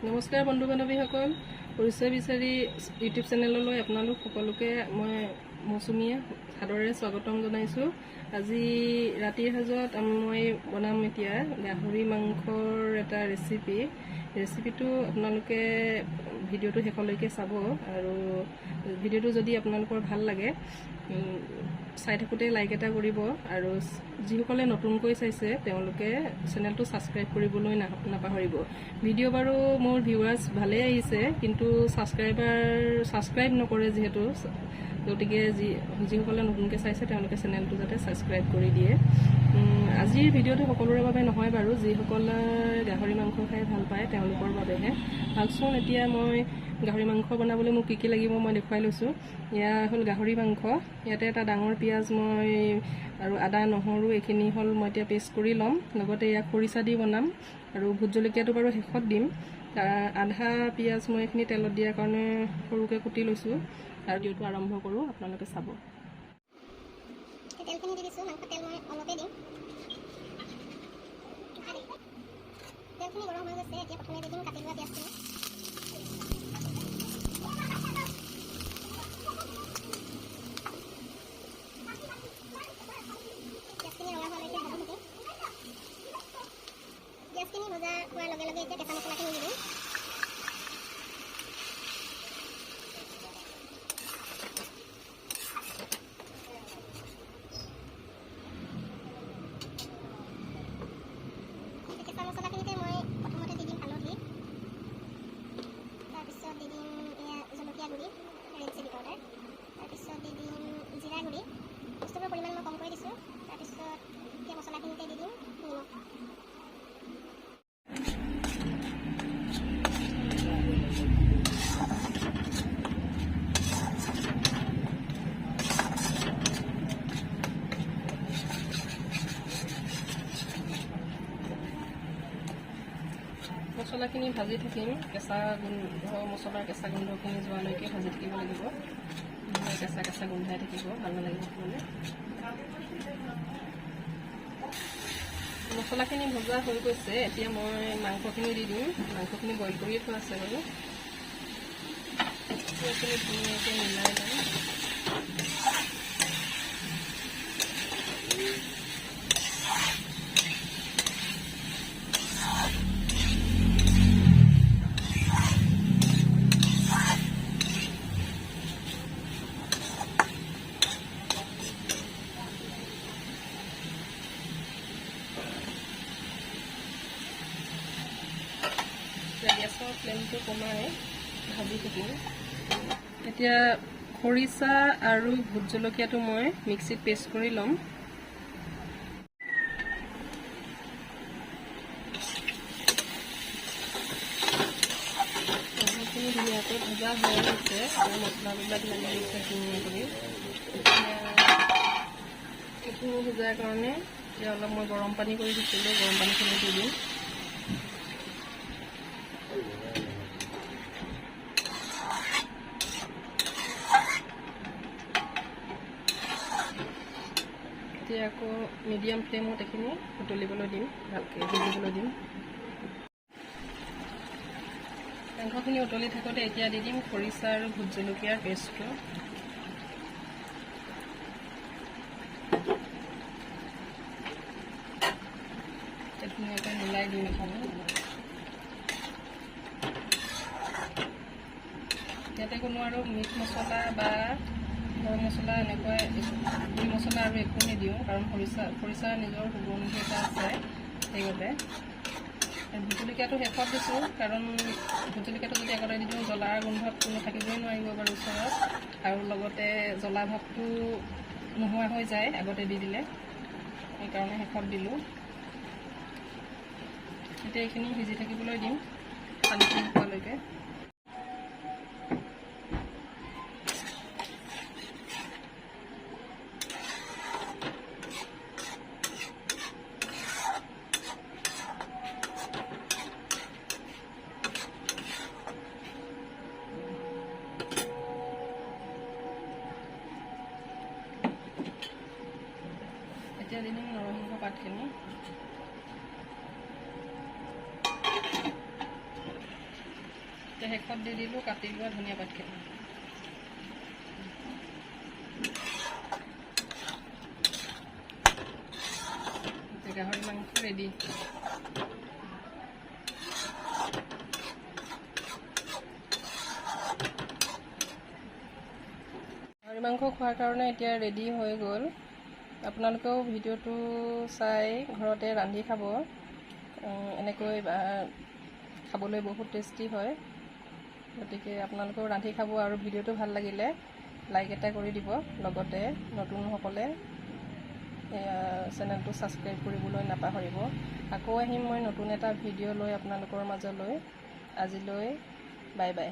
নমস্কাৰ বন্ধু বান্ধৱীসকল, পৰিচয় বিচাৰি ইউটিউব চেনেললৈ আপোনালোক সকলোকে মই মৌচুমীয়ে সাদৰেৰে স্বাগতম জনাইছোঁ। আজি ৰাতিৰ সাজত মই বনাম এতিয়া গাহৰি মাংসৰ এটা ৰেচিপিটো আপোনালোকে ভিডিঅ'টো শেষলৈকে চাব আৰু ভিডিঅ'টো যদি আপোনালোকৰ ভাল লাগে চাই থাকোঁতে লাইক এটা কৰিব আৰু যিসকলে নতুনকৈ চাইছে তেওঁলোকে চেনেলটো ছাবস্ক্ৰাইব কৰিবলৈ নাপাহৰিব। ভিডিঅ' বাৰু মোৰ ভিউৱাৰ্ছ ভালেই আহিছে, কিন্তু ছাবস্ক্ৰাইব নকৰে যিহেতু, গতিকে যিসকলে নতুনকৈ চাইছে তেওঁলোকে চেনেলটো যাতে ছাবস্ক্ৰাইব কৰি দিয়ে। আজিৰ ভিডিঅ'টো সকলোৰে বাবে নহয় বাৰু, যিসকলে গাহৰি মাংস খাই ভাল পায় তেওঁলোকৰ বাবেহে। ভালচোন এতিয়া মই গাহৰি মাংস বনাবলৈ মোক কি লাগিব মই দেখুৱাই লৈছোঁ। এয়া হ'ল গাহৰি মাংস। ইয়াতে এটা ডাঙৰ পিঁয়াজ মই আৰু আদা নহৰু এইখিনি হ'ল মই এতিয়া পেষ্ট কৰি ল'ম। লগতে ইয়াক খৰিচা দি বনাম আৰু ভোট জলকীয়াটো বাৰু শেষত দিম। আধা পিঁয়াজ মই এইখিনি তেলত দিয়াৰ কাৰণে সৰুকৈ কুটি লৈছোঁ আৰু ভিডিঅ'টো আৰম্ভ কৰোঁ, আপোনালোকে চাব। তেলখিনি দি দিছোঁ, মাংস তেল মই অলপে দিম। তেলখিনি গৰম হৈ গৈছে, এতিয়া প্ৰথমে দি দিম কাটি লোৱা পিঁয়াজখিনি। পিঁয়াজখিনি ৰঙা হোৱালৈকে ভাজি থাকিম। পিঁয়াজখিনি ভজা হোৱাৰ লগে লগে এতিয়া কেঁচা মছলাখিনি দি দিম। কেঁচা মছলাখিনিতে মই প্ৰথমতে দি দিম হালধি, তাৰপিছত দি দিম জলকীয়া গুড়ি ৰেড চিলি পাউডাৰ, তাৰপিছত দি দিম জিৰা গুড়ি, বস্তুবোৰৰ পৰিমাণ মই কম কৰি দিছোঁ। তাৰপিছত সেই মছলাখিনিতে দি দিম নিমখ। মছলাখিনি ভাজি থাকিম, মছলাৰ কেঁচা গোন্ধখিনি যোৱালৈকে ভাজি থাকিব লাগিব। কেঁচা গোন্ধাই থাকিব, ভাল নালাগিব মানে। মছলাখিনি ভজা হৈ গৈছে, এতিয়া মই মাংসখিনি দি দিম। মাংসখিনি বইল কৰিয়ে থোৱা আছে বাৰু, এইখিনি ধুনীয়াকৈ মিলাই ল'ম। গেছৰ ফ্লেমটো কমাই ভাজি থাকিম। এতিয়া খৰিচা আৰু ভোট জলকীয়াটো মই মিক্সিত পেষ্ট কৰি ল'ম। মছলাখিনি ধুনীয়াকৈ ভজা হৈ গৈছে, মছলাবিলাক লাগি গৈছে ধুনীয়াকৈ। এইখিনি ভজাৰ কাৰণে এতিয়া অলপ মই গৰম পানী কৰি দিছিলোঁ, গৰম পানীখিনি দি দিম। এতিয়া আকৌ মিডিয়াম ফ্লেমত এইখিনি উতলিবলৈ দিম, ভালকৈ সিজিবলৈ দিম। মাংসখিনি উতলি থাকোঁতে এতিয়া দি দিম খৰিচা আৰু ভোট জলকীয়াৰ পেষ্টটো। ধুনীয়াকৈ মিলাই দিম এখন। ইয়াতে কোনো আৰু মিট মছলা বা গৰম মছলা এনেকুৱা গুড়ি মছলা আৰু একো নিদিওঁ, কাৰণ খৰিচাৰ নিজৰ সুগন্ধি এটা আছে, সেইবাবে। ভোট জলকীয়াটো শেষত দিছোঁ, কাৰণ ভোট জলকীয়াটো যদি আগতে দি দিওঁ জ্বলাৰ গোন্ধত কোনো থাকিবই নোৱাৰিব বাৰু ওচৰত, আৰু লগতে জ্বলা ভাৱটো নোহোৱা হৈ যায় আগতে দি দিলে, সেইকাৰণে শেষত দিলোঁ। এতিয়া এইখিনি সিজি থাকিবলৈ দিম পানীখিনি খোৱালৈকে। এতিয়া দি দিম নৰসিংহ পাতখিনি। এতিয়া শেষত দি দিলোঁ কাটি লোৱা ধনিয়া পাতখিনি। গাহৰি মাংস ৰেডি। গাহৰি মাংস খোৱাৰ কাৰণে এতিয়া ৰেডি হৈ গ'ল। আপোনালোকেও ভিডিঅ'টো চাই ঘৰতে ৰান্ধি খাব। এনেকৈ খাবলৈ বহুত টেষ্টি হয়। গতিকে আপোনালোকেও ৰান্ধি খাব আৰু ভিডিঅ'টো ভাল লাগিলে লাইক এটা কৰি দিব। লগতে নতুনসকলে চেনেলটো ছাবস্ক্ৰাইব কৰিবলৈ নাপাহৰিব। আকৌ আহিম মই নতুন এটা ভিডিঅ' লৈ আপোনালোকৰ মাজলৈ। আজিলৈ বাই বাই।